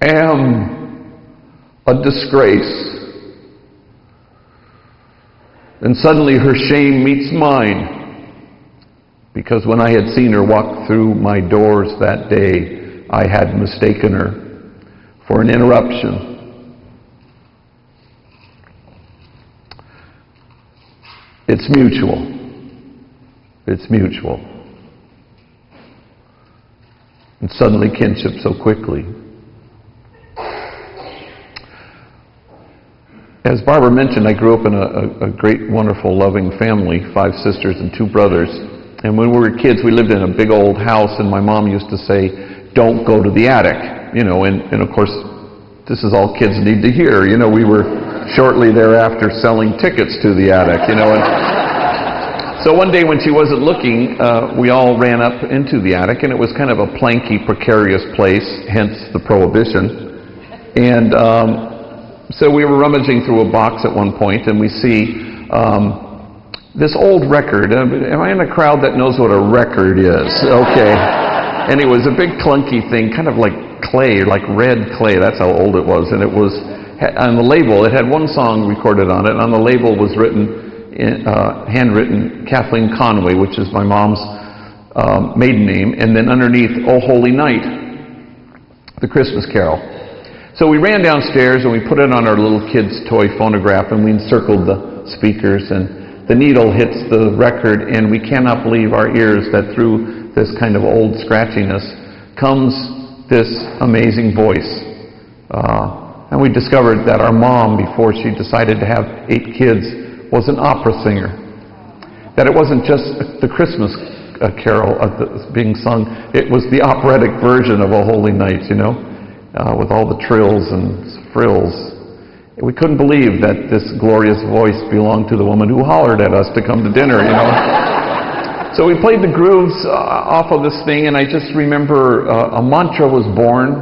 am a disgrace. And suddenly her shame meets mine, because when I had seen her walk through my doors that day, I had mistaken her for an interruption. It's mutual. It's mutual. And suddenly kinship so quickly. As Barbara mentioned, I grew up in a great, wonderful, loving family, 5 sisters and 2 brothers. And when we were kids, we lived in a big old house, and my mom used to say, "Don't go to the attic." You know, and of course, this is all kids need to hear. You know, we were shortly thereafter selling tickets to the attic, you know. And so one day when she wasn't looking, we all ran up into the attic, and it was kind of a planky, precarious place, hence the prohibition. And so we were rummaging through a box at one point, and we see this old record. Am I in a crowd that knows what a record is? Okay. And it was a big clunky thing, kind of like clay, like red clay. That's how old it was. And it was, on the label, it had one song recorded on it. On the label was written, handwritten, Kathleen Conway, which is my mom's maiden name. And then underneath, "Oh Holy Night," the Christmas Carol. So we ran downstairs and we put it on our little kid's toy phonograph, and we encircled the speakers, and the needle hits the record, and we cannot believe our ears that through this kind of old scratchiness comes this amazing voice. And we discovered that our mom, before she decided to have 8 kids, was an opera singer. That it wasn't just the Christmas carol being sung, it was the operatic version of "O Holy Night," you know. With all the trills and frills. We couldn't believe that this glorious voice belonged to the woman who hollered at us to come to dinner, you know. So we played the grooves off of this thing, and I just remember a mantra was born.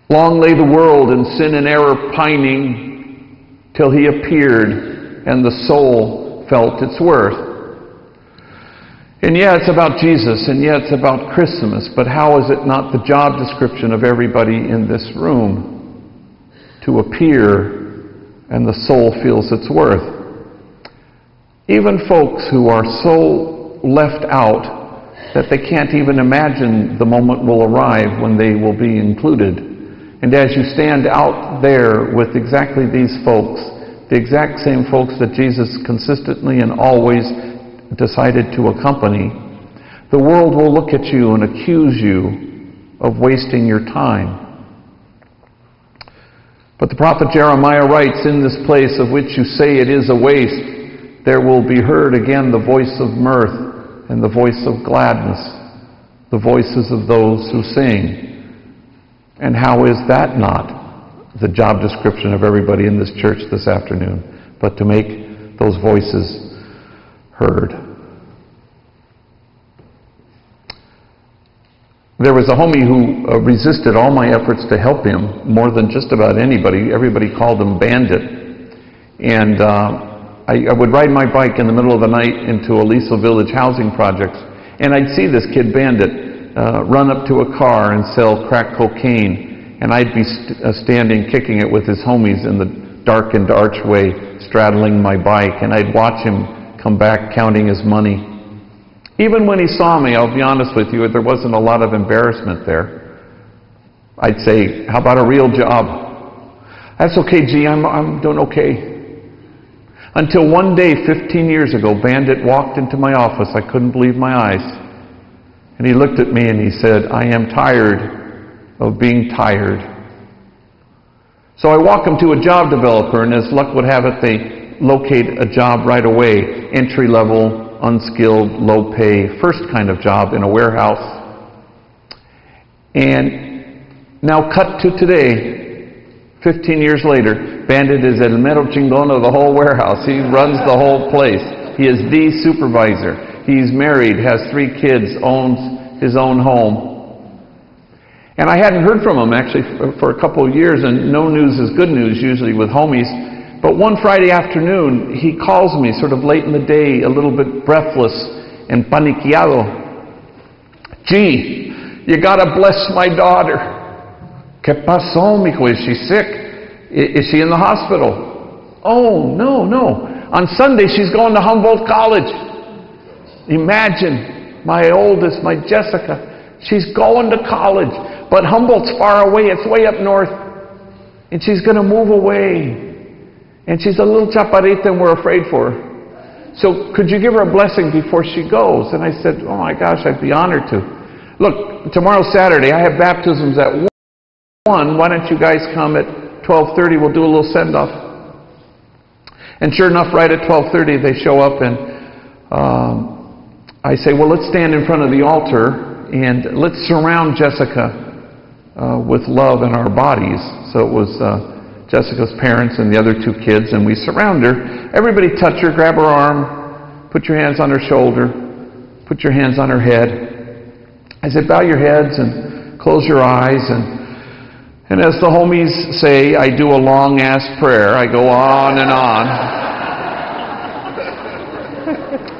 "Long lay the world in sin and error pining, till he appeared, and the soul felt its worth." And yeah, it's about Jesus, and yeah, it's about Christmas, but how is it not the job description of everybody in this room to appear and the soul feels its worth? Even folks who are so left out that they can't even imagine the moment will arrive when they will be included. And as you stand out there with exactly these folks, the exact same folks that Jesus consistently and always decided to accompany, the world will look at you and accuse you of wasting your time. But the prophet Jeremiah writes, "In this place of which you say it is a waste, there will be heard again the voice of mirth and the voice of gladness, the voices of those who sing." And how is that not the job description of everybody in this church this afternoon, but to make those voices heard? There was a homie who resisted all my efforts to help him more than just about anybody. Everybody called him Bandit. And I would ride my bike in the middle of the night into Aliso Village housing projects, and I'd see this kid Bandit run up to a car and sell crack cocaine, and I'd be standing kicking it with his homies in the darkened archway, straddling my bike, and I'd watch him come back counting his money. Even when he saw me, I'll be honest with you, there wasn't a lot of embarrassment there. I'd say, "How about a real job?" "That's okay, G, I'm doing okay." Until one day, 15 years ago, Bandit walked into my office. I couldn't believe my eyes. And he looked at me and he said, "I am tired of being tired." So I walk him to a job developer, and as luck would have it, they locate a job right away, entry-level, unskilled, low-pay, first kind of job in a warehouse. And now cut to today, 15 years later, Bandit is el mero chingón of the whole warehouse. He runs the whole place. He is the supervisor. He's married, has 3 kids, owns his own home. And I hadn't heard from him actually for a couple of years, and no news is good news usually with homies. But one Friday afternoon, he calls me sort of late in the day, a little bit breathless and paniqueado. "Gee, you gotta bless my daughter. ¿Qué pasó, mijo? Is she sick? Is she in the hospital? Oh, no, no. On Sunday, she's going to Humboldt College. Imagine, my oldest, my Jessica, she's going to college. But Humboldt's far away. It's way up north. And she's going to move away. And she's a little chaparrita and we're afraid for her. So could you give her a blessing before she goes? And I said, oh my gosh, I'd be honored to. Look, tomorrow's Saturday. I have baptisms at 1. Why don't you guys come at 12:30? We'll do a little send-off. And sure enough, right at 12:30, they show up and I say, well, let's stand in front of the altar and let's surround Jessica with love in our bodies. So it was Jessica's parents and the other 2 kids, and we surround her. Everybody touch her, grab her arm, put your hands on her shoulder, put your hands on her head. I said, bow your heads and close your eyes. And as the homies say, I do a long-ass prayer. I go on and on.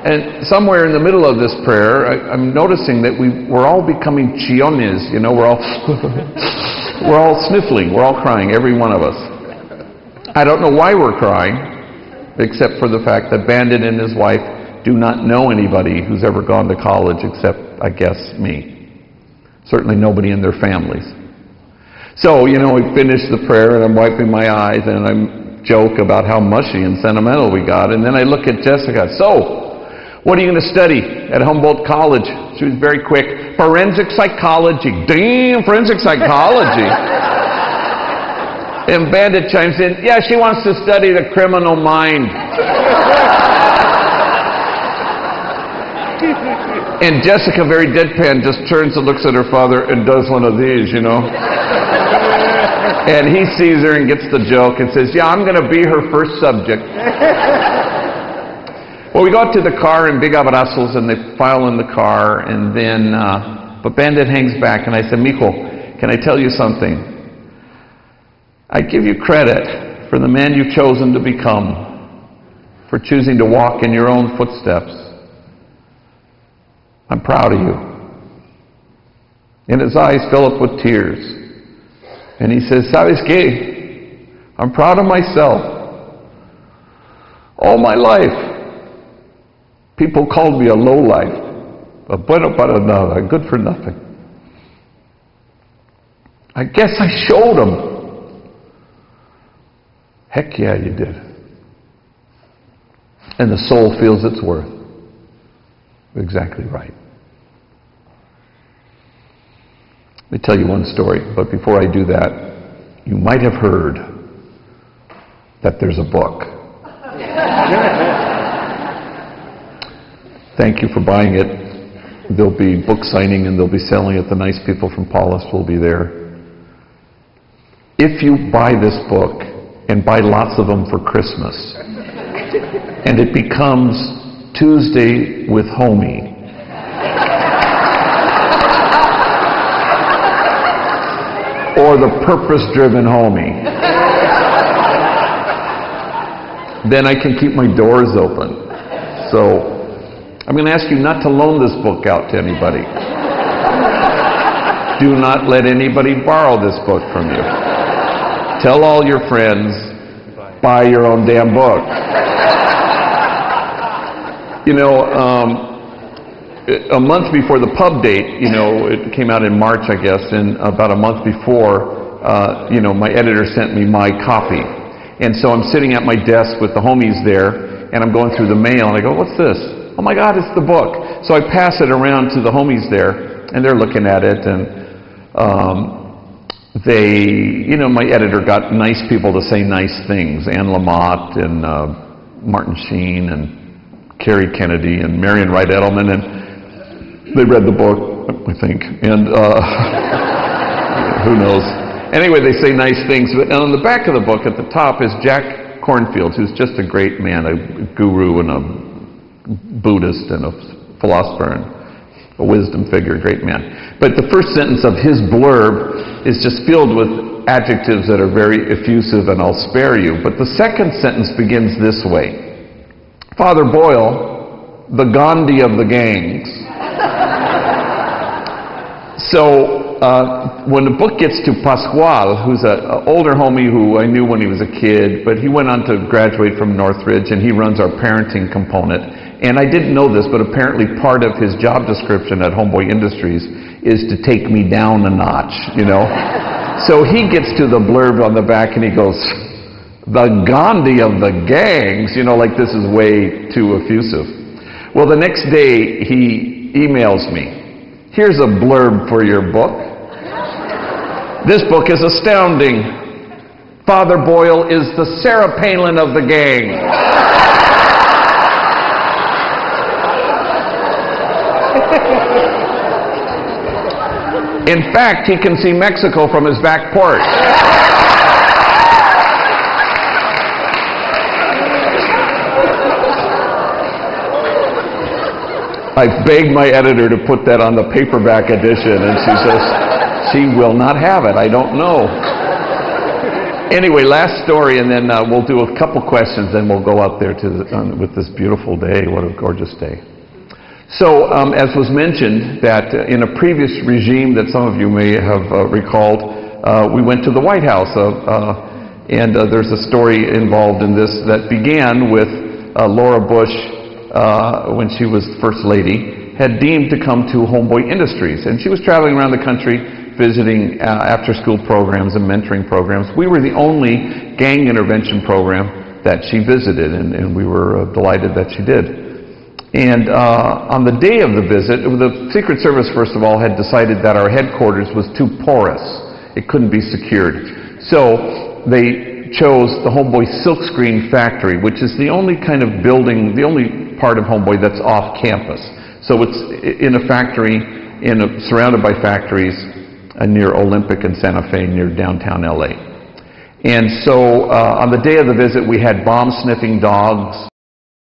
And somewhere in the middle of this prayer, I'm noticing that we're all becoming chillones. You know, we're all sniffling. We're all crying, every one of us. I don't know why we're crying, except for the fact that Bandit and his wife do not know anybody who's ever gone to college except, I guess, me. Certainly nobody in their families. So, you know, we finish the prayer and I'm wiping my eyes and I joke about how mushy and sentimental we got. And then I look at Jessica. So, what are you going to study at Humboldt College? She was very quick. Forensic psychology. Damn, forensic psychology. And Bandit chimes in, yeah, she wants to study the criminal mind. And Jessica, very deadpan, just turns and looks at her father and does one of these, you know. And he sees her and gets the joke and says, yeah, I'm going to be her first subject. Well, we go out to the car and big abrazos and they file in the car and then, but Bandit hangs back and I said, mijo, can I tell you something? I give you credit for the man you've chosen to become, for choosing to walk in your own footsteps. I'm proud of you. And his eyes fill up with tears. And he says, ¿Sabes qué? I'm proud of myself. All my life, people called me a lowlife, a bueno para nada, a good for nothing. I guess I showed them. Heck yeah, you did. And the soul feels its worth. Exactly right. Let me tell you one story, but before I do that, you might have heard that there's a book. Thank you for buying it. There'll be book signing and they'll be selling it. The nice people from Paulus will be there. If you buy this book and buy lots of them for Christmas, and it becomes Tuesday with Homie, or the purpose-driven homie, then I can keep my doors open. So I'm going to ask you not to loan this book out to anybody. Do not let anybody borrow this book from you. Tell all your friends, buy your own damn book. You know, a month before the pub date, you know, it came out in March, I guess, and about a month before, you know, my editor sent me my copy. And so I'm sitting at my desk with the homies there, and I'm going through the mail, and I go, what's this? Oh my God, it's the book. So I pass it around to the homies there, and they're looking at it, and they, you know, my editor got nice people to say nice things. Anne Lamott and Martin Sheen and Carrie Kennedy and Marion Wright Edelman, and they read the book, I think, and who knows. Anyway, they say nice things. And on the back of the book at the top is Jack Cornfield, who's just a great man, a guru and a Buddhist and a philosopher and a wisdom figure, a great man. But the first sentence of his blurb is just filled with adjectives that are very effusive, and I'll spare you. But the second sentence begins this way. Father Boyle, the Gandhi of the gangs. So when the book gets to Pascual, who's an older homie who I knew when he was a kid, but he went on to graduate from Northridge, and he runs our parenting component. And I didn't know this, but apparently part of his job description at Homeboy Industries is to take me down a notch, you know. So he gets to the blurb on the back and he goes, "The Gandhi of the gangs," you know, like this is way too effusive. Well, the next day he emails me, "Here's a blurb for your book. This book is astounding. Father Boyle is the Sarah Palin of the gang." In fact, he can see Mexico from his back porch. I begged my editor to put that on the paperback edition, and she says she will not have it. I don't know. Anyway, last story, and then we'll do a couple questions, then we'll go out there with this beautiful day. What a gorgeous day. So, as was mentioned, that in a previous regime that some of you may have recalled, we went to the White House, and there's a story involved in this that began with Laura Bush, when she was First Lady, had deemed to come to Homeboy Industries. And she was traveling around the country visiting after-school programs and mentoring programs. We were the only gang intervention program that she visited, and we were delighted that she did. And on the day of the visit, the Secret Service, first of all, had decided that our headquarters was too porous. It couldn't be secured. So they chose the Homeboy Silkscreen Factory, which is the only kind of building, the only part of Homeboy that's off campus. So it's in a factory, surrounded by factories near Olympic and Santa Fe, near downtown LA. And so on the day of the visit, we had bomb-sniffing dogs,